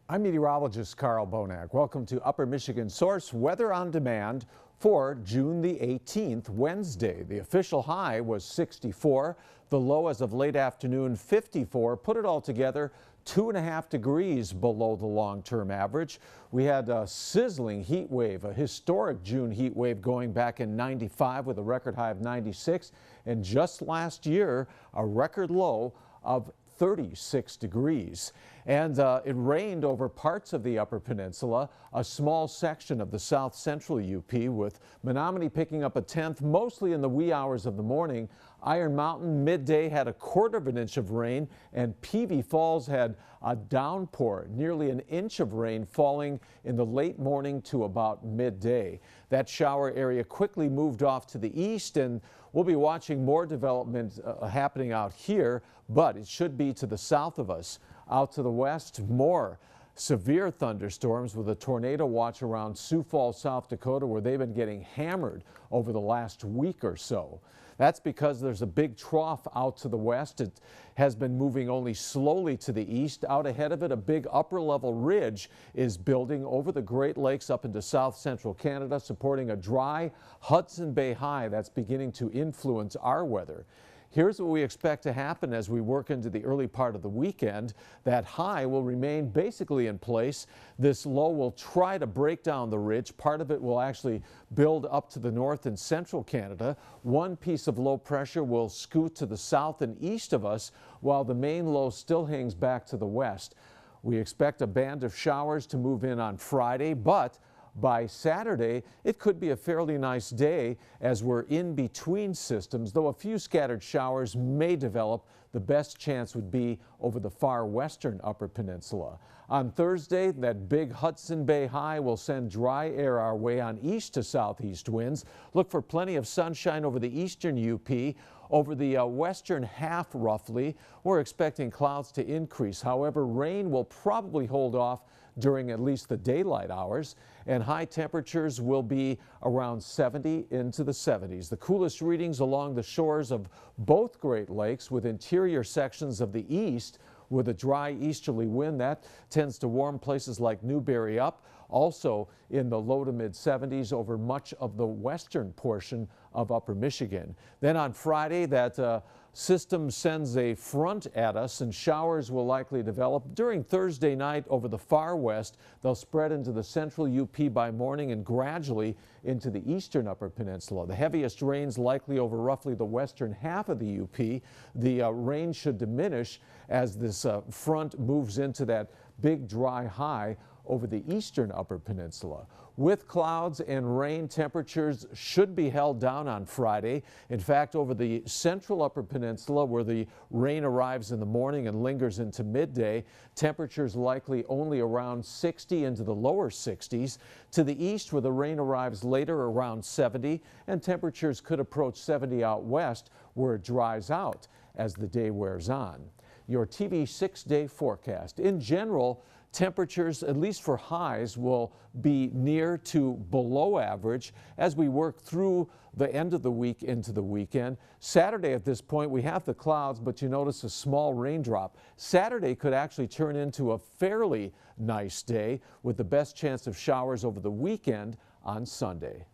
I'm meteorologist Carl Bonak. Welcome to Upper Michigan Source Weather on Demand for June the 18th, Wednesday. The official high was 64. The low as of late afternoon, 54. Put it all together, 2.5 degrees below the long-term average. We had a sizzling heat wave, a historic June heat wave going back in 95 with a record high of 96. And just last year, a record low of 36 degrees. And it rained over parts of the Upper Peninsula, a small section of the south central UP, with Menominee picking up a tenth, mostly in the wee hours of the morning. Iron Mountain midday had 1/4 inch of rain, and Peavy Falls had a downpour, nearly an inch of rain falling in the late morning to about midday. That shower area quickly moved off to the east, and we'll be watching more development happening out here, but it should be to the south of us. Out to the west, more severe thunderstorms with a tornado watch around Sioux Falls, South Dakota, where they've been getting hammered over the last week or so. That's because there's a big trough out to the west. It has been moving only slowly to the east. Out ahead of it, a big upper level ridge is building over the Great Lakes up into south central Canada, supporting a dry Hudson Bay high that's beginning to influence our weather. Here's what we expect to happen as we work into the early part of the weekend. That high will remain basically in place. This low will try to break down the ridge. Part of it will actually build up to the north and central Canada. One piece of low pressure will scoot to the south and east of us, while the main low still hangs back to the west. We expect a band of showers to move in on Friday, but by Saturday, it could be a fairly nice day as we're in between systems, though a few scattered showers may develop. The best chance would be over the far western Upper Peninsula. On Thursday, that big Hudson Bay high will send dry air our way on east to southeast winds. Look for plenty of sunshine over the eastern UP. Over the western half, roughly, we're expecting clouds to increase. However, rain will probably hold off during at least the daylight hours, and high temperatures will be around 70 into the 70s. The coolest readings along the shores of both Great Lakes, with interior sections of the east with a dry easterly wind that tends to warm places like Newberry up. Also in the low to mid 70s over much of the western portion of Upper Michigan. Then on Friday, that system sends a front at us, and showers will likely develop during Thursday night over the far west. They'll spread into the central UP by morning and gradually into the eastern Upper Peninsula. The heaviest rains likely over roughly the western half of the UP. The rain should diminish as this front moves into that big dry high over the eastern Upper Peninsula. With clouds and rain, temperatures should be held down on Friday. In fact, over the central Upper Peninsula, where the rain arrives in the morning and lingers into midday, temperatures likely only around 60 into the lower 60s. To the east, where the rain arrives later, around 70, and temperatures could approach 70 out west, where it dries out as the day wears on. Your TV 6-day forecast. In general, temperatures, at least for highs, will be near to below average as we work through the end of the week into the weekend. Saturday at this point, we have the clouds, but you notice a small raindrop. Saturday could actually turn into a fairly nice day with the best chance of showers over the weekend on Sunday.